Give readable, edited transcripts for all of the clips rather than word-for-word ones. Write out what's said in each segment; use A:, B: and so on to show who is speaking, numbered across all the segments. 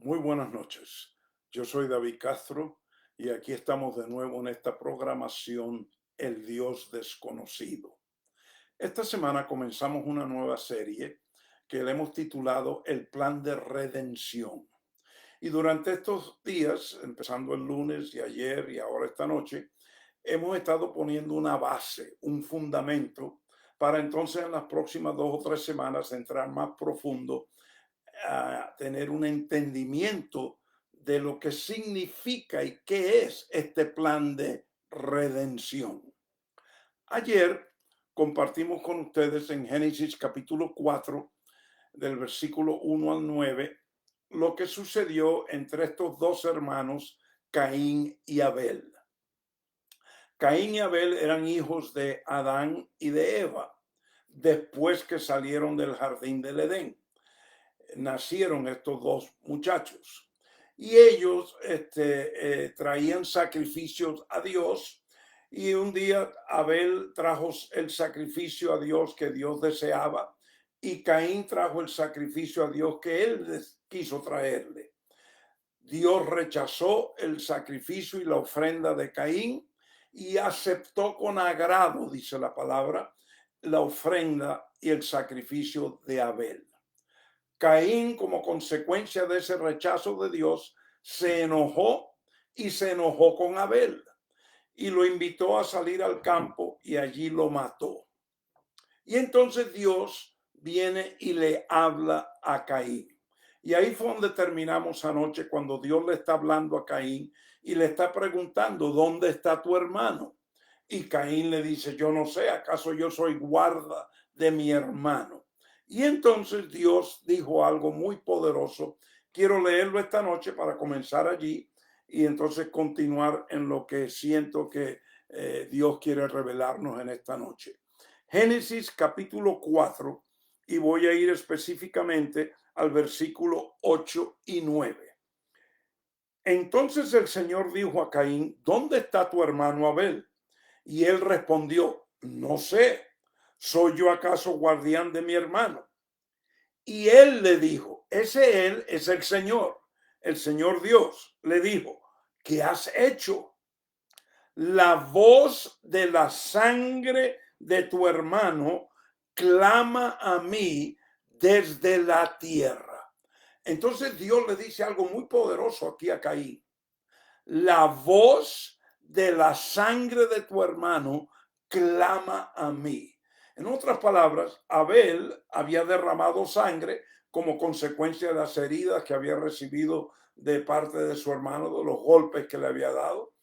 A: Muy buenas noches. Yo soy David Castro y aquí estamos de nuevo en esta programación El Dios Desconocido. Esta semana comenzamos una nueva serie que le hemos titulado El Plan de Redención. Y durante estos días, empezando el lunes y ayer y ahora esta noche, hemos estado poniendo una base, un fundamento, para entonces en las próximas 2 o 3 semanas entrar más profundo a tener un entendimiento de lo que significa y qué es este plan de redención. Ayer compartimos con ustedes en Génesis capítulo 4, del versículo 1 al 9, lo que sucedió entre estos dos hermanos, Caín y Abel. Caín y Abel eran hijos de Adán y de Eva, después que salieron del jardín del Edén. Nacieron estos dos muchachos y ellos traían sacrificios a Dios, y un día Abel trajo el sacrificio a Dios que Dios deseaba y Caín trajo el sacrificio a Dios que él quiso traerle. Dios rechazó el sacrificio y la ofrenda de Caín y aceptó con agrado, dice la palabra, la ofrenda y el sacrificio de Abel. Caín, como consecuencia de ese rechazo de Dios, se enojó y se enojó con Abel y lo invitó a salir al campo y allí lo mató. Y entonces Dios viene y le habla a Caín. Y ahí fue donde terminamos anoche, cuando Dios le está hablando a Caín y le está preguntando, ¿dónde está tu hermano? Y Caín le dice, yo no sé, ¿acaso yo soy guarda de mi hermano? Y entonces Dios dijo algo muy poderoso. Quiero leerlo esta noche para comenzar allí y entonces continuar en lo que siento que Dios quiere revelarnos en esta noche. Génesis capítulo 4, y voy a ir específicamente al versículo 8 y 9. Entonces el Señor dijo a Caín, ¿dónde está tu hermano Abel? Y él respondió, no sé, ¿soy yo acaso guardián de mi hermano? Y él le dijo, ese él es el Señor Dios. Le dijo, ¿qué has hecho? La voz de la sangre de tu hermano clama a mí desde la tierra. Entonces Dios le dice algo muy poderoso aquí a Caín. La voz de la sangre de tu hermano clama a mí. En otras palabras, Abel había derramado sangre como consecuencia de las heridas que había recibido de parte de su hermano, de los golpes que le había dado.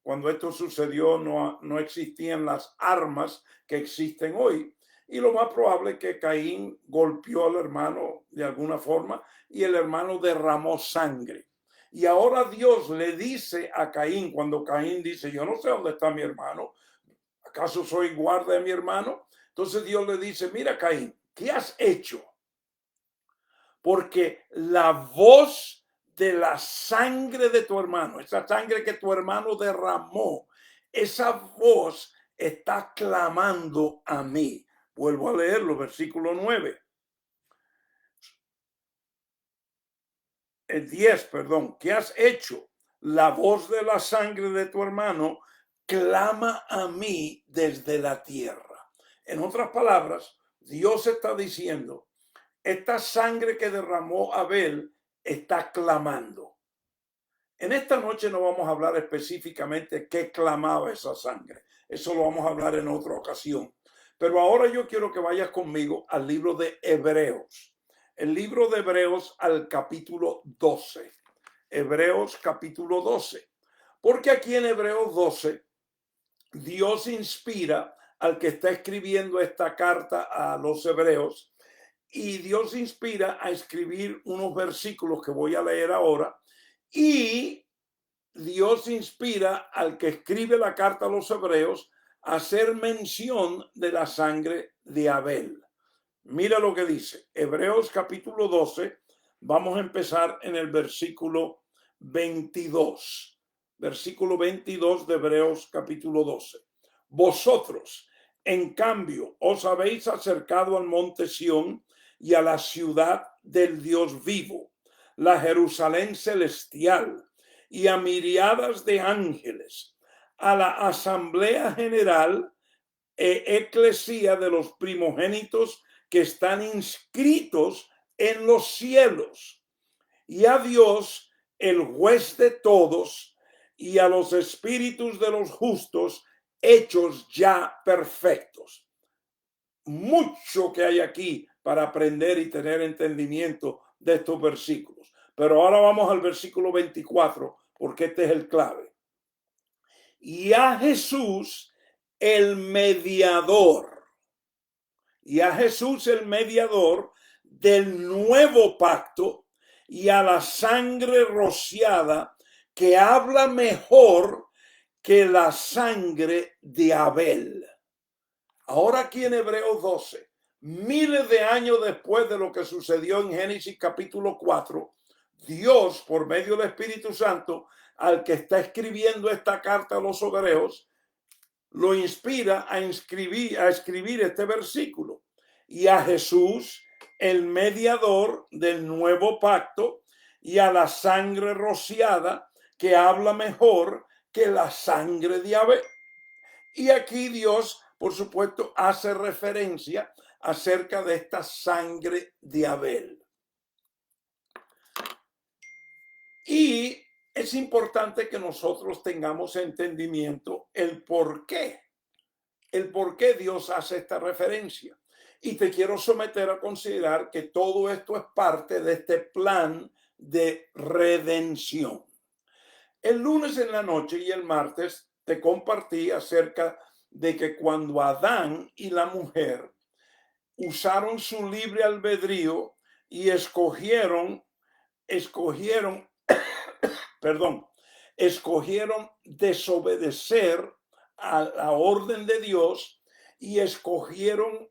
A: Cuando esto sucedió, no existían las armas que existen hoy. Y lo más probable es que Caín golpeó al hermano de alguna forma y el hermano derramó sangre. Y ahora Dios le dice a Caín, cuando Caín dice, yo no sé dónde está mi hermano, ¿acaso soy guarda de mi hermano? Entonces Dios le dice, mira Caín, ¿qué has hecho? Porque la voz de la sangre de tu hermano, esa sangre que tu hermano derramó, esa voz está clamando a mí. Vuelvo a leerlo, versículo 9. El 10, perdón. ¿Qué has hecho? La voz de la sangre de tu hermano clama a mí desde la tierra. En otras palabras, Dios está diciendo, esta sangre que derramó Abel está clamando. En esta noche no vamos a hablar específicamente qué clamaba esa sangre. Eso lo vamos a hablar en otra ocasión. Pero ahora yo quiero que vayas conmigo al libro de Hebreos. El libro de Hebreos al capítulo 12. Hebreos capítulo 12. Porque aquí en Hebreos 12, Dios inspira al que está escribiendo esta carta a los hebreos, y Dios inspira a escribir unos versículos que voy a leer ahora, y Dios inspira al que escribe la carta a los hebreos a hacer mención de la sangre de Abel. Mira lo que dice Hebreos capítulo 12. Vamos a empezar en el versículo 22. Versículo 22 de Hebreos capítulo 12. Vosotros, en cambio, os habéis acercado al monte Sión y a la ciudad del Dios vivo, la Jerusalén celestial, y a miriadas de ángeles, a la asamblea general eclesía de los primogénitos que están inscritos en los cielos, y a Dios, el juez de todos, y a los espíritus de los justos hechos ya perfectos. Mucho que hay aquí para aprender y tener entendimiento de estos versículos. Pero ahora vamos al versículo 24, porque este es el clave. Y a Jesús, el mediador, y a Jesús, el mediador del nuevo pacto, y a la sangre rociada que habla mejor que la sangre de Abel. Ahora aquí en Hebreos 12, miles de años después de lo que sucedió en Génesis capítulo 4, Dios, por medio del Espíritu Santo, al que está escribiendo esta carta a los hebreos, lo inspira a escribir este versículo. Y a Jesús, el mediador del nuevo pacto, y a la sangre rociada que habla mejor que la sangre de Abel. Y aquí Dios, por supuesto, hace referencia acerca de esta sangre de Abel. Y es importante que nosotros tengamos entendimiento el por qué Dios hace esta referencia. Y te quiero someter a considerar que todo esto es parte de este plan de redención. El lunes en la noche y el martes te compartí acerca de que cuando Adán y la mujer usaron su libre albedrío y escogieron desobedecer a la orden de Dios y escogieron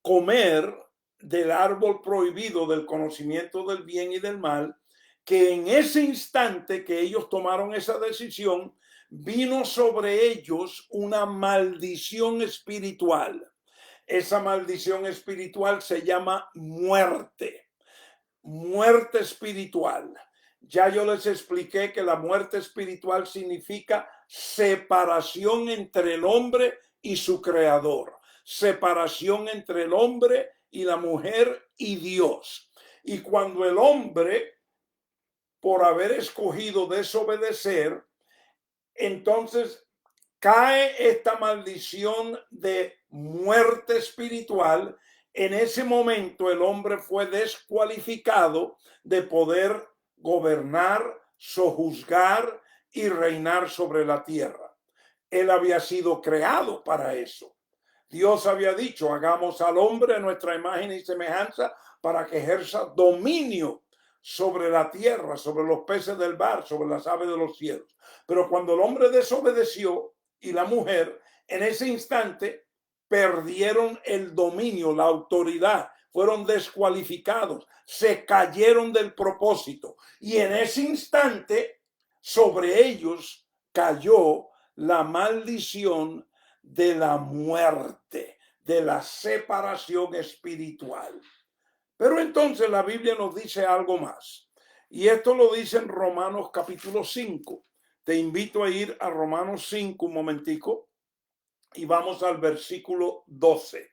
A: comer del árbol prohibido del conocimiento del bien y del mal, que en ese instante que ellos tomaron esa decisión, vino sobre ellos una maldición espiritual. Esa maldición espiritual se llama muerte espiritual. Ya yo les expliqué que la muerte espiritual significa separación entre el hombre y su creador, separación entre el hombre y la mujer y Dios. Y cuando el hombre, por haber escogido desobedecer, entonces cae esta maldición de muerte espiritual. En ese momento el hombre fue descualificado de poder gobernar, sojuzgar y reinar sobre la tierra. Él había sido creado para eso. Dios había dicho, hagamos al hombre a nuestra imagen y semejanza para que ejerza dominio sobre la tierra, sobre los peces del mar, sobre las aves de los cielos. Pero cuando el hombre desobedeció y la mujer, en ese instante perdieron el dominio, la autoridad, fueron descualificados, se cayeron del propósito. Y en ese instante sobre ellos cayó la maldición de la muerte, de la separación espiritual. Pero entonces la Biblia nos dice algo más. Y esto lo dice en Romanos capítulo 5. Te invito a ir a Romanos 5 un momentico y vamos al versículo 12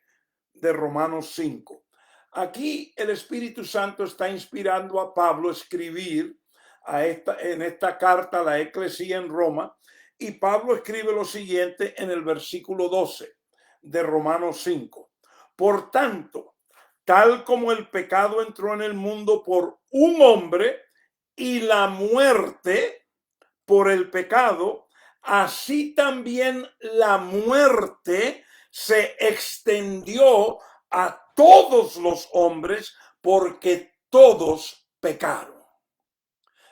A: de Romanos 5. Aquí el Espíritu Santo está inspirando a Pablo a escribir en esta carta a la eclesía en Roma, y Pablo escribe lo siguiente en el versículo 12 de Romanos 5. Por tanto, tal como el pecado entró en el mundo por un hombre y la muerte por el pecado, así también la muerte se extendió a todos los hombres porque todos pecaron.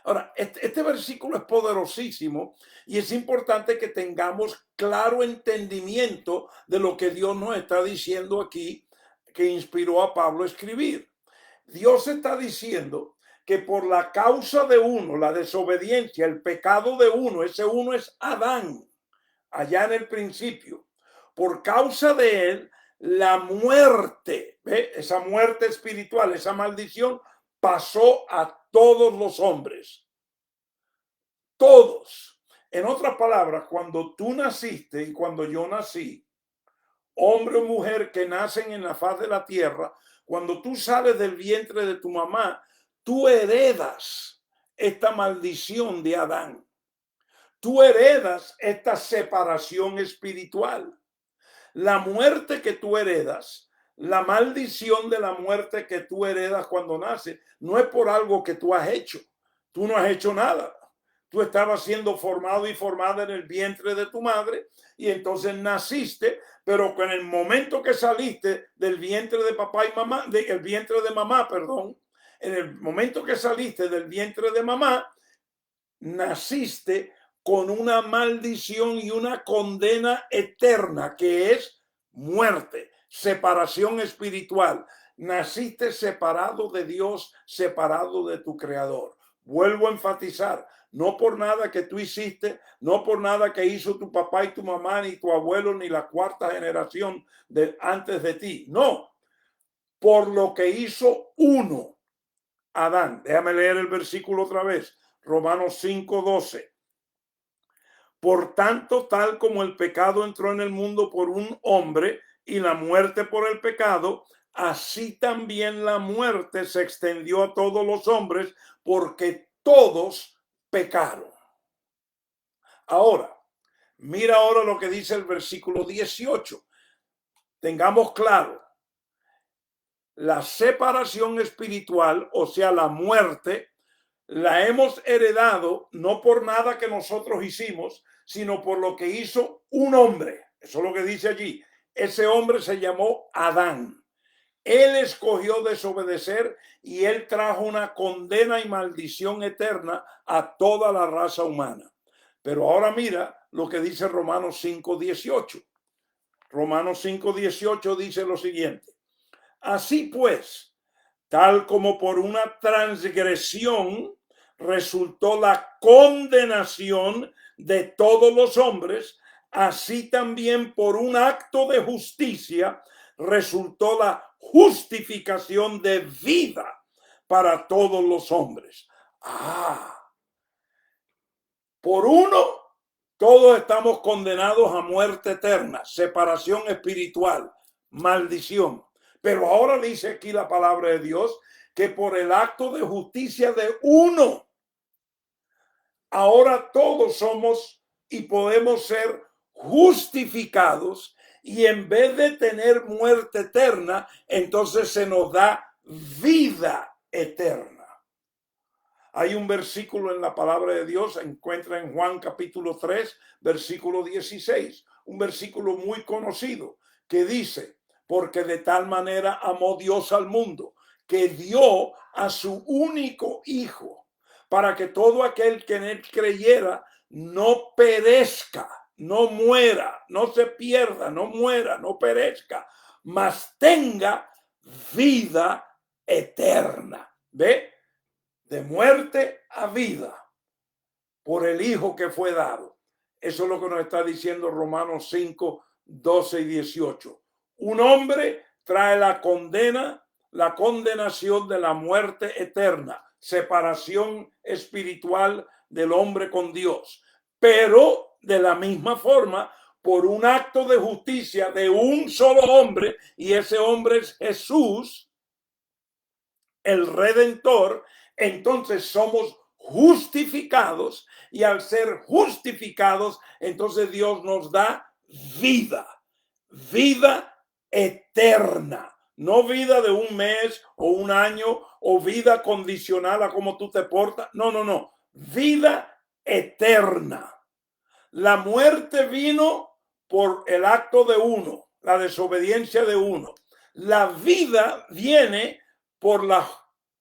A: Ahora, este versículo es poderosísimo y es importante que tengamos claro entendimiento de lo que Dios nos está diciendo aquí, que inspiró a Pablo a escribir. Dios está diciendo que por la causa de uno, la desobediencia, el pecado de uno, ese uno es Adán, allá en el principio. Por causa de él, la muerte, ¿ve? Esa muerte espiritual, esa maldición pasó a todos los hombres. Todos. En otras palabras, cuando tú naciste y cuando yo nací, hombre o mujer que nacen en la faz de la tierra, cuando tú sales del vientre de tu mamá, tú heredas esta maldición de Adán. Tú heredas esta separación espiritual. La muerte que tú heredas, la maldición de la muerte que tú heredas cuando naces, no es por algo que tú has hecho. Tú no has hecho nada. Tú estabas siendo formado y formada en el vientre de tu madre y entonces naciste, pero en el momento que saliste del vientre de papá y mamá, del vientre de mamá, perdón, en el momento que saliste del vientre de mamá, naciste con una maldición y una condena eterna que es muerte, separación espiritual. Naciste separado de Dios, separado de tu creador. Vuelvo a enfatizar, no por nada que tú hiciste, no por nada que hizo tu papá y tu mamá, ni tu abuelo, ni la cuarta generación antes de ti. No, por lo que hizo uno, Adán. Déjame leer el versículo otra vez. Romanos 5:12. Por tanto, tal como el pecado entró en el mundo por un hombre y la muerte por el pecado, así también la muerte se extendió a todos los hombres porque todos pecaron. Ahora, mira ahora lo que dice el versículo 18. Tengamos claro, la separación espiritual, o sea, la muerte, la hemos heredado no por nada que nosotros hicimos, sino por lo que hizo un hombre. Eso es lo que dice allí. Ese hombre se llamó Adán. Él escogió desobedecer y él trajo una condena y maldición eterna a toda la raza humana. Pero ahora mira lo que dice Romanos 5:18. Romanos 5:18 dice lo siguiente. Así pues, tal como por una transgresión resultó la condenación de todos los hombres, así también por un acto de justicia resultó la justificación de vida para todos los hombres. Por uno, todos estamos condenados a muerte eterna, separación espiritual, maldición. Pero ahora dice aquí la palabra de Dios que por el acto de justicia de uno, ahora todos somos y podemos ser justificados y en vez de tener muerte eterna, entonces se nos da vida eterna. Hay un versículo en la palabra de Dios, se encuentra en Juan capítulo 3, versículo 16, un versículo muy conocido que dice, porque de tal manera amó Dios al mundo, que dio a su único hijo, para que todo aquel que en él creyera no perezca, no muera, no se pierda, no muera, no perezca, mas tenga vida eterna. ¿Ve? De muerte a vida por el Hijo que fue dado. Eso es lo que nos está diciendo Romanos 5:12 y 18. Un hombre trae la condena, la condenación de la muerte eterna, separación espiritual del hombre con Dios. Pero de la misma forma, por un acto de justicia de un solo hombre, y ese hombre es Jesús, el Redentor, entonces somos justificados y al ser justificados, entonces Dios nos da vida, vida eterna, no vida de un mes o un año o vida condicional a cómo tú te portas, no, vida eterna. La muerte vino por el acto de uno, la desobediencia de uno. La vida viene por la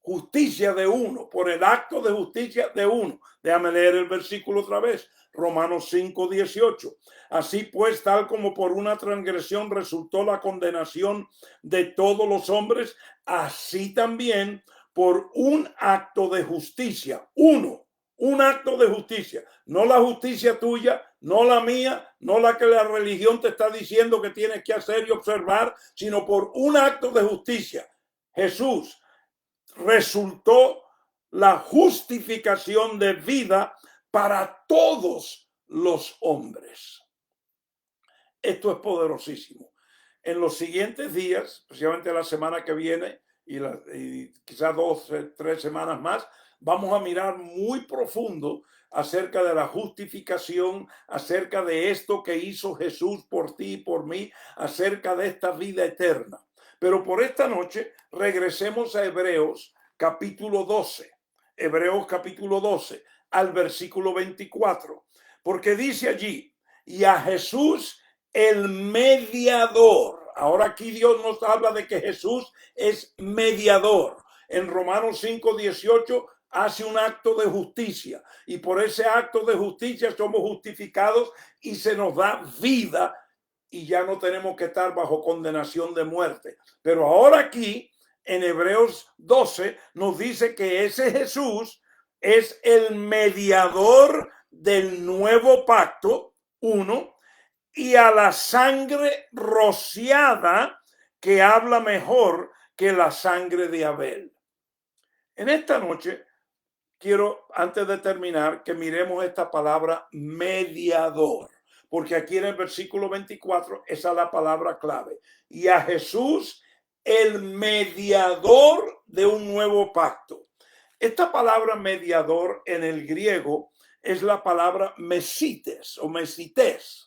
A: justicia de uno, por el acto de justicia de uno. Déjame leer el versículo otra vez. Romanos 5:18. Así pues, tal como por una transgresión resultó la condenación de todos los hombres, así también por un acto de justicia, un acto de justicia, no la justicia tuya, no la mía, no la que la religión te está diciendo que tienes que hacer y observar, sino por un acto de justicia. Jesús resultó la justificación de vida para todos los hombres. Esto es poderosísimo. En los siguientes días, especialmente la semana que viene y quizás 2, 3 semanas más, vamos a mirar muy profundo acerca de la justificación, acerca de esto que hizo Jesús por ti y por mí, acerca de esta vida eterna. Pero por esta noche regresemos a Hebreos capítulo 12. Hebreos capítulo 12 al versículo 24. Porque dice allí, y a Jesús el mediador. Ahora aquí Dios nos habla de que Jesús es mediador. En Romanos 5:18 hace un acto de justicia y por ese acto de justicia somos justificados y se nos da vida y ya no tenemos que estar bajo condenación de muerte. Pero ahora aquí en Hebreos 12 nos dice que ese Jesús es el mediador del nuevo pacto, uno, y a la sangre rociada que habla mejor que la sangre de Abel. En esta noche quiero, antes de terminar, que miremos esta palabra mediador, porque aquí en el versículo 24 esa es la palabra clave. Y a Jesús, el mediador de un nuevo pacto. Esta palabra mediador en el griego es la palabra mesites o mesites.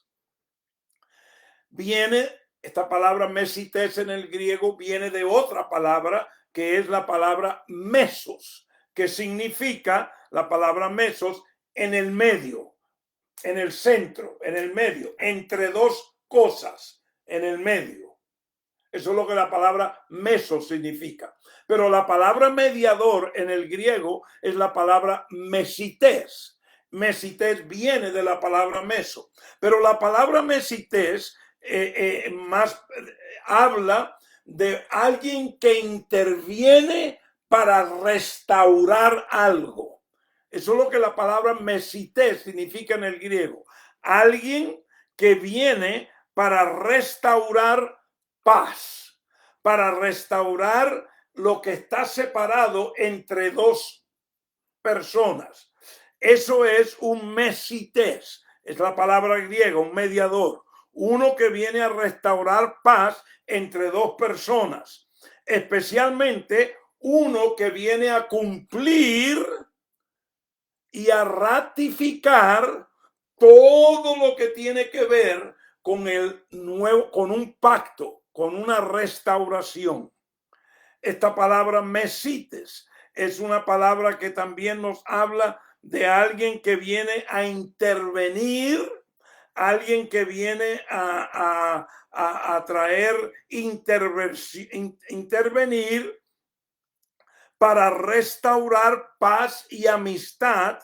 A: Esta palabra mesites en el griego viene de otra palabra que es la palabra mesos, que significa la palabra mesos en el medio, en el centro, en el medio, entre dos cosas, en el medio. Eso es lo que la palabra mesos significa. Pero la palabra mediador en el griego es la palabra mesites. Mesites viene de la palabra meso. Pero la palabra mesites habla de alguien que interviene para restaurar algo. Eso es lo que la palabra mesites significa en el griego. Alguien que viene para restaurar paz, para restaurar lo que está separado entre dos personas. Eso es un mesites, es la palabra griega, un mediador. Uno que viene a restaurar paz entre dos personas, especialmente uno que viene a cumplir y a ratificar todo lo que tiene que ver con el nuevo, con un pacto, con una restauración. Esta palabra mesites es una palabra que también nos habla de alguien que viene a intervenir, alguien que viene a traer intervenir para restaurar paz y amistad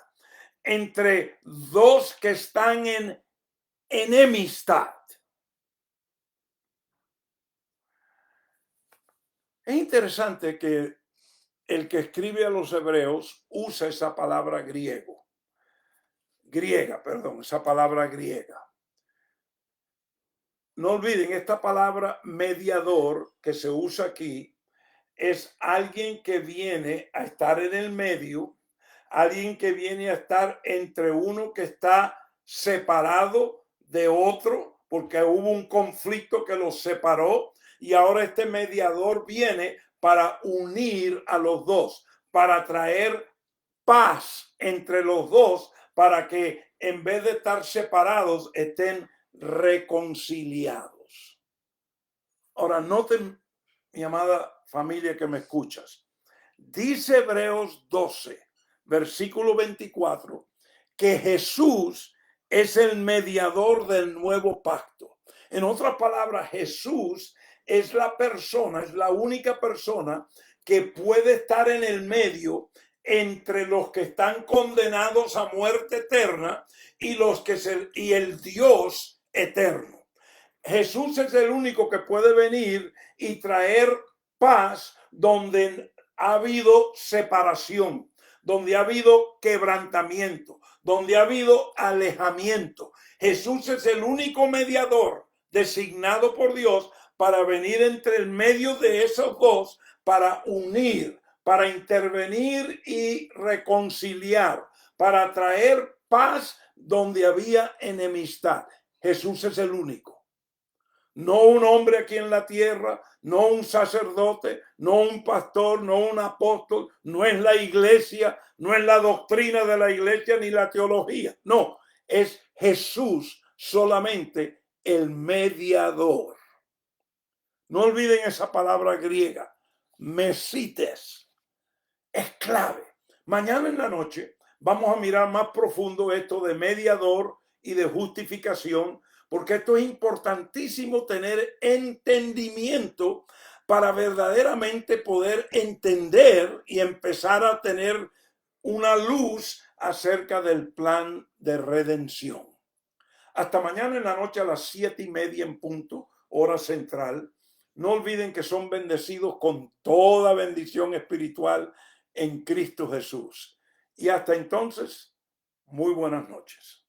A: entre dos que están en enemistad. Es interesante que el que escribe a los hebreos usa esa palabra griega, esa palabra griega. No olviden, esta palabra mediador que se usa aquí es alguien que viene a estar en el medio, alguien que viene a estar entre uno que está separado de otro, porque hubo un conflicto que los separó, y ahora este mediador viene para unir a los dos, para traer paz entre los dos, para que en vez de estar separados estén reconciliados. Ahora, noten, mi amada familia que me escuchas, dice Hebreos 12, versículo 24, que Jesús es el mediador del nuevo pacto. En otras palabras, Jesús es la persona, es la única persona que puede estar en el medio entre los que están condenados a muerte eterna y y el Dios eterno. Jesús es el único que puede venir y traer paz donde ha habido separación, donde ha habido quebrantamiento, donde ha habido alejamiento. Jesús es el único mediador designado por Dios para venir entre el medio de esos dos, para unir, para intervenir y reconciliar, para traer paz donde había enemistad. Jesús es el único. No un hombre aquí en la tierra, no un sacerdote, no un pastor, no un apóstol, no es la iglesia, no es la doctrina de la iglesia ni la teología. No, es Jesús solamente el mediador. No olviden esa palabra griega, mesites. Es clave. Mañana en la noche vamos a mirar más profundo esto de mediador y de justificación, porque esto es importantísimo tener entendimiento para verdaderamente poder entender y empezar a tener una luz acerca del plan de redención. Hasta mañana en la noche a las 7:30 en punto, hora central. No olviden que son bendecidos con toda bendición espiritual en Cristo Jesús. Y hasta entonces, muy buenas noches.